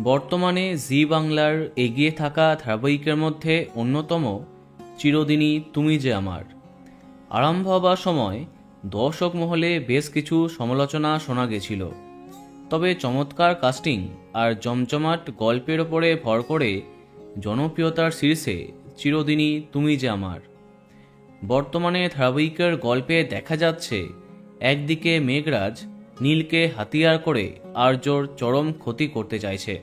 বর্তমানে জি বাংলার এগিয়ে থাকা ধারাবাহিকের মধ্যে অন্যতম চিরদিনই তুমি যে আমার। আরম্ভ হবার সময় দর্শক মহলে বেশ কিছু সমালোচনা শোনা গেছিল, তবে চমৎকার কাস্টিং আর জমজমাট গল্পের ওপরে ভর করে জনপ্রিয়তার শীর্ষে চিরদিনই তুমি যে আমার। বর্তমানে ধারাবাহিকের গল্পে দেখা যাচ্ছে একদিকে মেঘরাজ নীলকে হাতিয়ার করে আর্যর চরম ক্ষতি করতে চাইছে,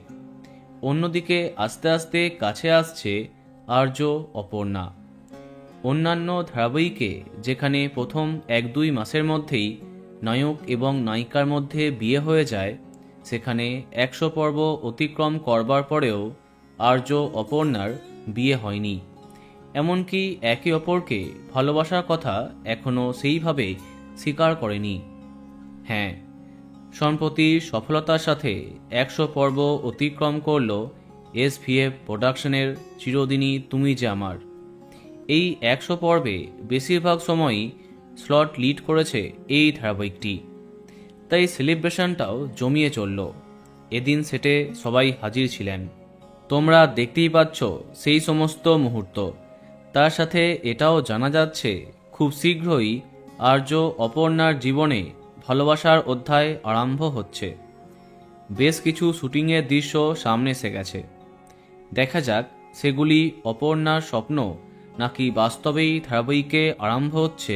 অন্যদিকে আস্তে আস্তে কাছে আসছে আর্য অপর্ণা। অন্যান্য ধারাবাহিকে যেখানে প্রথম 1-2 মাসের মধ্যেই নায়ক এবং নায়িকার মধ্যে বিয়ে হয়ে যায়, সেখানে 100 পর্ব অতিক্রম করবার পরেও আর্য অপর্ণার বিয়ে হয়নি। এমনকি একে অপরকে ভালোবাসার কথা এখনও সেইভাবে স্বীকার করেনি। হ্যাঁ, সম্প্রতি সফলতার সাথে 100 পর্ব অতিক্রম করল SVF প্রোডাকশনের চিরদিনই তুমি যে আমার। এই 100 পর্বে বেশিরভাগ সময়ই স্লট লিড করেছে এই ধারাবাহিকটি, তাই সেলিব্রেশনটাও জমিয়ে চলল। এদিন সেটে সবাই হাজির ছিলেন, তোমরা দেখতেই পাচ্ছ সেই সমস্ত মুহূর্ত। তার সাথে এটাও জানা যাচ্ছে খুব শীঘ্রই আর্য অপর্ণার জীবনে ভালোবাসার অধ্যায় আরম্ভ হচ্ছে। বেশ কিছু শুটিংয়ের দৃশ্য সামনে এসে গেছে, দেখা যাক সেগুলি অপর্ণার স্বপ্ন নাকি বাস্তবেই ধারাবাহিকে আরম্ভ হচ্ছে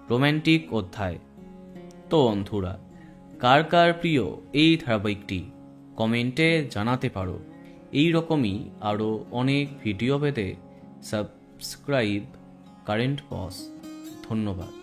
রোম্যান্টিক অধ্যায়। তো বন্ধুরা, কার কার প্রিয় এই ধারাবাহিকটি কমেন্টে জানাতে পারো। এই রকমই আরও অনেক ভিডিও পেতে সাবস্ক্রাইব কারেন্ট বস। ধন্যবাদ।